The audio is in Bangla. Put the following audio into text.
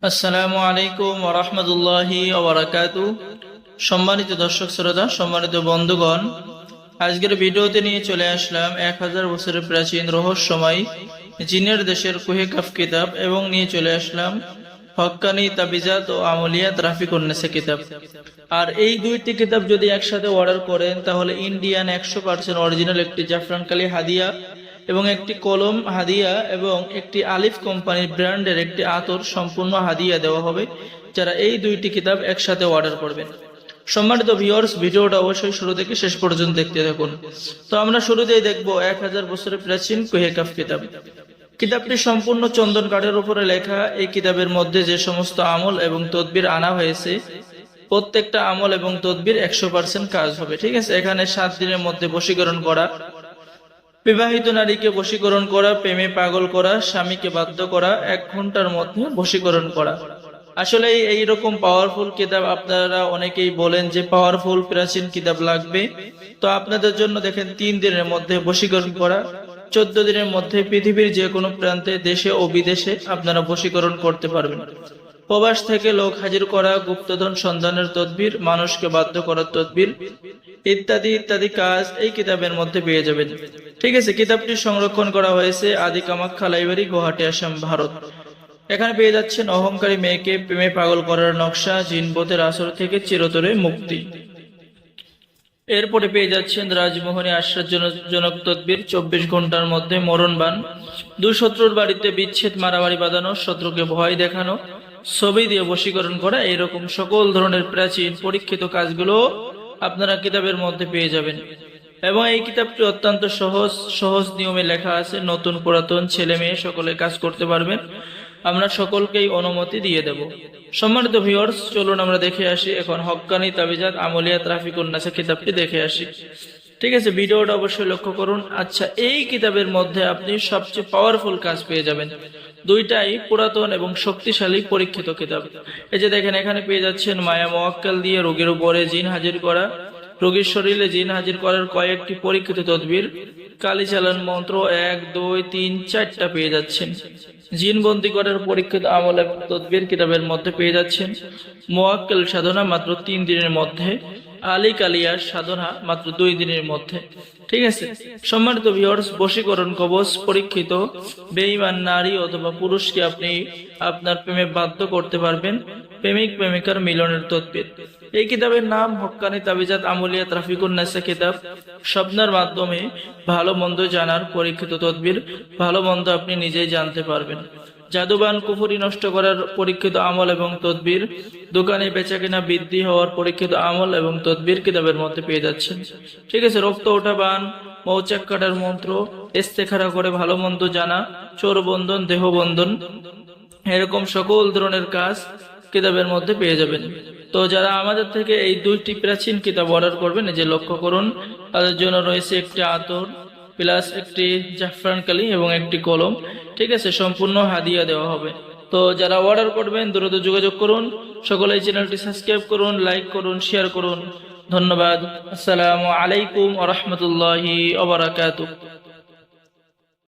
আসসালামু আলাইকুম ওয়া রাহমাতুল্লাহি ওয়া বারাকাতুহু। সম্মানিত দর্শক শ্রোতা, সম্মানিত বন্ধুগণ, আজকের ভিডিওতে নিয়ে চলে আসলাম 1000 বছরের প্রাচীন রহস্যময় জিনের দেশের কুহে কাফ কিতাব এবং নিয়ে চলে আসলাম হক্কানি তাবিজাত ও আমলিয়াত রাফিকুন্নেসা কিতাব। আর এই দুইটি কিতাব যদি একসাথে অর্ডার করেন তাহলে ইন্ডিয়ান 100% অরিজিনাল একটি জাফরান কালি হাদিয়া এবং একটি কলম হাদিয়া এবং একটি আলিফ কোম্পানির ব্র্যান্ডের একটি আতর সম্পূর্ণ হাদিয়া দেওয়া হবে যারা এই দুইটি কিতাব একসাথে অর্ডার করবেন। সম্মানিত ভিউয়ার্স, ভিডিওটা অবশ্যই শুরু থেকে শেষ পর্যন্ত দেখতে থাকুন। তো আমরা শুরুতেই দেখব 1000 বছরের প্রাচীন কুহে কাফ কিতাব। কিতাবটি সম্পূর্ণ চন্দন কাঠের উপরে লেখা। এই কিতাবের মধ্যে যে সমস্ত আমল এবং তদবির আনা হয়েছে, প্রত্যেকটা আমল এবং তদবির 100% কাজ হবে। ঠিক আছে, এখানে 7 দিনের মধ্যে বশীকরণ করা, বিবাহিত নারীকে বশীকরণ করা, প্রেমে পাগল করা, স্বামীকে বাধ্য করা, 1 ঘন্টার মধ্যে বশীকরণ করা। আসলে এইরকম পাওয়ারফুল কিতাব আপনারা অনেকেই বলেন যে পাওয়ারফুল প্রাচীন কিতাব লাগবে, তো আপনাদের জন্য দেখেন 3 দিনের মধ্যে বশীকরণ করা, 14 দিনের মধ্যে পৃথিবীর যে কোনো প্রান্তে, দেশে ও বিদেশে আপনারা বশীকরণ করতে পারবেন। প্রবাস থেকে লোক হাজির করা, গুপ্তধন সন্ধানের তদবির, মানুষকে বাধ্য করার তদবির ইত্যাদি ইত্যাদি কাজ এই কিতাবের মধ্যে পেয়ে যাবেন। ঠিক আছে, কিতাবটি সংরক্ষণ করা হয়েছে আদি কামাখ্যা লাইব্রেরি, গুয়াহাটি, আসাম, ভারত। এখানে পেয়ে যাচ্ছেন অহংকারী মেয়েকে প্রেমে পাগল করার নকশা, জিনবতের আসর থেকে চিরতরে মুক্তি। এরপরে পেয়ে যাচ্ছেন রাজমোহনী আশ্চর্যজনক তদবির, 24 ঘন্টার মধ্যে মরণবান, দুই শত্রুর বাড়িতে বিচ্ছেদ, মারামারি বাঁধানো, শত্রুকে ভয় দেখানো, ছবি দিয়ে বশীকরণ করা, এরকম সকল ধরনের প্রাচীন পরীক্ষিত কাজগুলো আপনারা কিতাবের মধ্যে পেয়ে যাবেন। এবং এই কিতাবটি অত্যন্ত সহজ নিয়মে লেখা আছে। নতুন পুরাতন ছেলে মেয়ে সকলে কাজ করতে পারবেন। আমরা সকলকেই অনুমতি দিয়ে দেব। সম্মানিত ভিউয়ার্স, চলুন আমরা দেখে আসি এখন হক্কানি তাবিজাত আমলিয়াত রাফিকুন্নেসা কিতাবটি দেখে আসি। ঠিক আছে, ভিডিওটা অবশ্যই লক্ষ্য করুন। আচ্ছা, এই কিতাবের মধ্যে আপনি সবচেয়ে পাওয়ারফুল কাজ পেয়ে যাবেন। দুইটাই পুরাতন এবং শক্তিশালী পরীক্ষিত কিতাব। এই যে দেখেন, এখানে পেয়ে যাচ্ছেন মায়া মোয়াক্কেল দিয়ে রোগীর উপরে জিন হাজির করা, রোগীর শরীরে জিন হাজির করার কয়েকটি পরীক্ষিত তদবির, কালি চালান মন্ত্র 1, 2, 3, 4টা পেয়ে যাচ্ছেন। জিন বন্দী করার পরীক্ষিত আমল এবং তদবির কিতাবের মধ্যে পেয়ে যাচ্ছেন। মোয়াক্কেল সাধনা মাত্র 3 দিনের মধ্যে, আলী কালিয়ার সাধনা মাত্র 2 দিনের মধ্যে। ঠিক আছে, সম্মানিত ভিউয়ার্স, বশীকরণ কবচ পরীক্ষিত বেঈমান নারী অথবা পুরুষকে আপনি আপনার প্রেমে বাধ্য করতে পারবেন, প্রেমিক প্রেমিকার মিলনের তদবির। এই কিতাবের নাম হক্কানি তাবিজাত আমলিয়াত রাফিকুন্নেসা কিতাব। স্বপ্নের মাধ্যমে ভালো মন্দ জানার পরীক্ষিত তদবির, ভালো মন্দ আপনি নিজেই জানতে পারবেন। জাদুবান কুফরি নষ্ট করার পরীক্ষিত আমল এবং তদবির, দোকানে বেচাকেনা বৃদ্ধি হওয়ার পরীক্ষিত আমল এবং তদবির কিতাবের মধ্যে পেয়ে যাচ্ছেন। ঠিক আছে, রক্ত ওঠা বান, মৌচাক কাটার মন্ত্র, ইস্তেখারা করে ভালো মন্দ জানা, চোর বন্ধন, দেহ বন্ধন, এরকম সকল ধরনের কাজ কিতাবের মধ্যে পেয়ে যাবেন। তো যারা আমাদের থেকে এই 2টি প্রাচীন কিতাব অর্ডার করবেন, এই যে লক্ষ্য করুন, তাদের জন্য রয়েছে একটি আতর প্লাস একটি জাফরান কালি এবং একটি কলম। ঠিক আছে, সম্পূর্ণ হাদিয়া দেওয়া হবে। তো যারা অর্ডার করবেন দ্রুত যোগাযোগ করুন। সকলে এই চ্যানেলটি সাবস্ক্রাইব করুন, লাইক করুন, শেয়ার করুন। ধন্যবাদ। আসসালামু আলাইকুম ওয়া রাহমাতুল্লাহি ওয়া বারাকাতুহু।